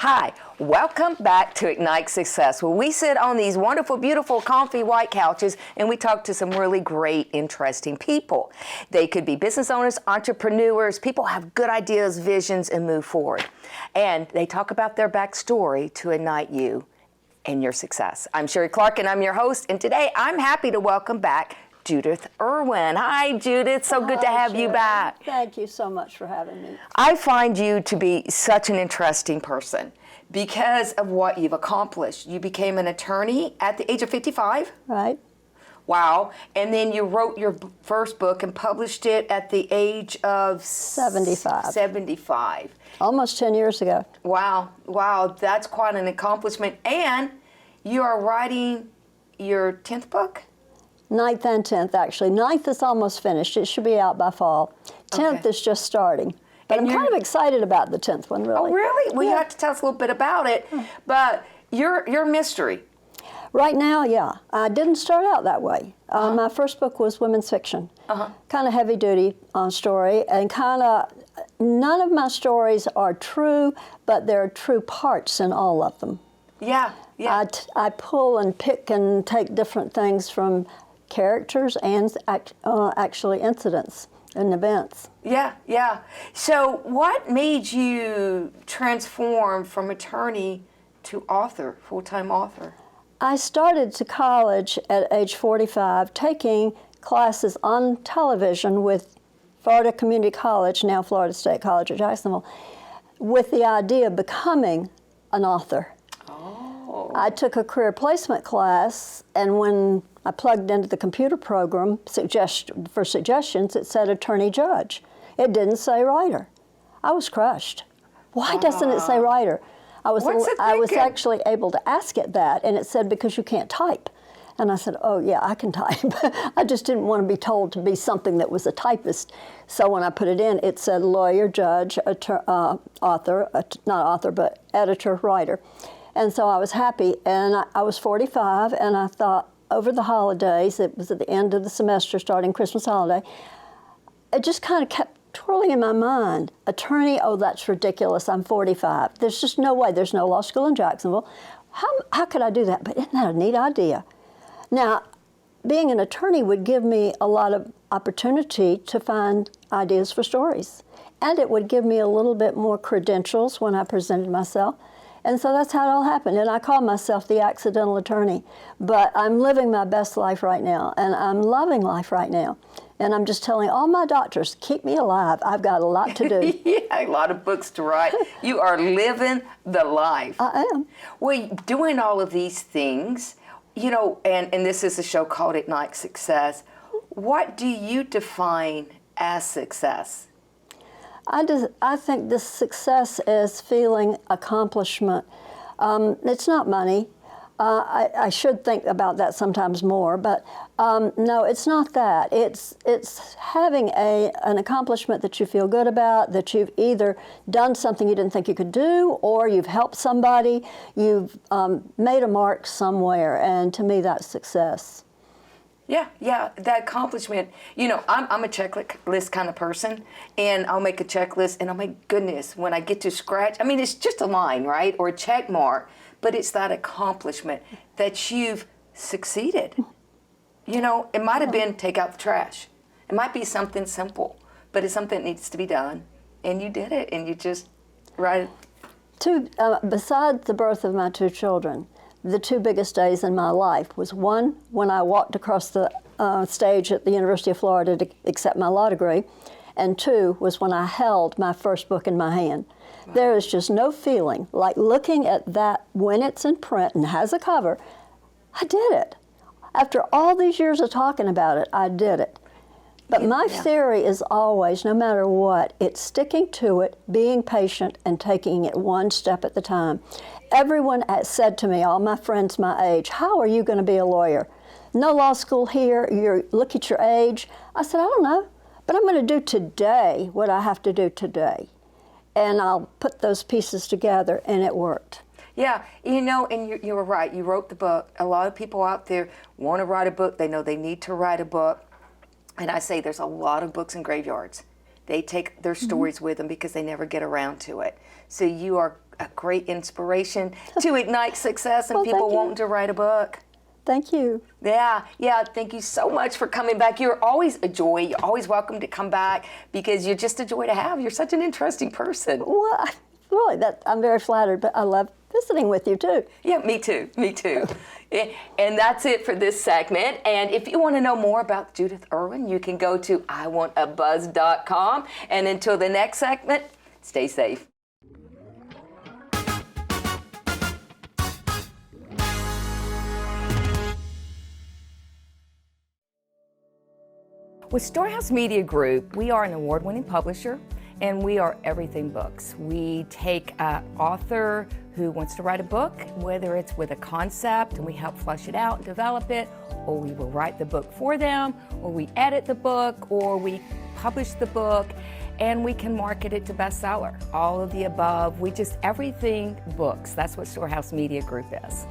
Hi, welcome back to Ignite Success, where we sit on these wonderful, beautiful, comfy white couches and we talk to some really great, interesting people. They could be business owners, entrepreneurs, people have good ideas, visions, and move forward. And they talk about their backstory to ignite you and your success. I'm Sherrie Clark and I'm your host, and today I'm happy to welcome back Judith Erwin. Hi, Judith. So good to have you back. Thank you so much for having me. I find you to be such an interesting person because of what you've accomplished. You became an attorney at the age of 55. Right. Wow. And then you wrote your first book and published it at the age of 75. 75. Almost 10 years ago. Wow. Wow. That's quite an accomplishment. And you are writing your 10th book? 9th and 10th, actually. 9th is almost finished. It should be out by fall. 10th is just starting. But I'm kind of excited about the 10th one, really. Oh, really? Well, you have to tell us a little bit about it. But you're a mystery. Right now, yeah. I didn't start out that way. My first book was women's fiction. Kind of heavy-duty story, and kind of none of my stories are true, but there are true parts in all of them. Yeah, yeah. I pull and pick and take different things from characters and actually incidents and events. Yeah, yeah. So what made you transform from attorney to author, full-time author? I started to college at age 45 taking classes on television with Florida Community College, now Florida State College at Jacksonville, with the idea of becoming an author. Oh. I took a career placement class, and when I plugged into the computer program for suggestions, it said attorney judge. It didn't say writer. I was crushed. Why doesn't it say writer? I was actually able to ask it that, and it said because you can't type. And I said, oh yeah, I can type. I just didn't want to be told to be something that was a typist. So when I put it in, it said lawyer, judge, author, not author, but editor, writer. And so I was happy, and I was 45, and I thought, over the holidays, it was at the end of the semester, starting Christmas holiday, it just kind of kept twirling in my mind. Attorney, oh, that's ridiculous, I'm 45. There's just no way, there's no law school in Jacksonville. How could I do that? But isn't that a neat idea? Now, being an attorney would give me a lot of opportunity to find ideas for stories. And it would give me a little bit more credentials when I presented myself. And so that's how it all happened. And I call myself the accidental attorney. But I'm living my best life right now, and I'm loving life right now. And I'm just telling all my doctors, keep me alive. I've got a lot to do. Yeah, a lot of books to write. You are living the life. I am. Well, doing all of these things, you know, and this is a show called Ignite Success. What do you define as success? I think this success is feeling accomplishment. It's not money. I should think about that sometimes more, but no, it's not that. It's having an accomplishment that you feel good about, that you've either done something you didn't think you could do, or you've helped somebody, you've made a mark somewhere, and to me that's success. Yeah, that accomplishment. You know, I'm a checklist kind of person, and I'll make a checklist, and oh my goodness, when I get to scratch, I mean, it's just a line, right, or a check mark, but it's that accomplishment that you've succeeded. You know, it might have been take out the trash. It might be something simple, but it's something that needs to be done, and you did it, and you just, right. Besides the birth of my 2 children, the 2 biggest days in my life was one, when I walked across the stage at the University of Florida to accept my law degree, and 2 was when I held my first book in my hand. Wow. There is just no feeling like looking at that when it's in print and has a cover. I did it. After all these years of talking about it, I did it. But my theory is always, no matter what, it's sticking to it, being patient, and taking it one step at a time. Everyone has said to me, all my friends my age, how are you going to be a lawyer? No law school here, look at your age. I said, I don't know, but I'm going to do today what I have to do today. And I'll put those pieces together, and it worked. Yeah, you know, and you were right. You wrote the book. A lot of people out there want to write a book. They know they need to write a book. And I say there's a lot of books in graveyards. They take their stories with them because they never get around to it. So you are a great inspiration to ignite success and Well, people thank you. wanting to write a book. Thank you. Yeah, thank you so much for coming back. You're always a joy. You're always welcome to come back because you're just a joy to have. You're such an interesting person. Well, really, I'm very flattered, but I love visiting with you too. Yeah, me too, me too. And that's it for this segment. And if you want to know more about Judith Erwin, you can go to iwantabuzz.com. And until the next segment, stay safe. With Storehouse Media Group, we are an award-winning publisher, and we are everything books. We take an author who wants to write a book, whether it's with a concept, and we help flesh it out and develop it, or we will write the book for them, or we edit the book, or we publish the book, and we can market it to bestseller. All of the above. Everything books. That's what Storehouse Media Group is.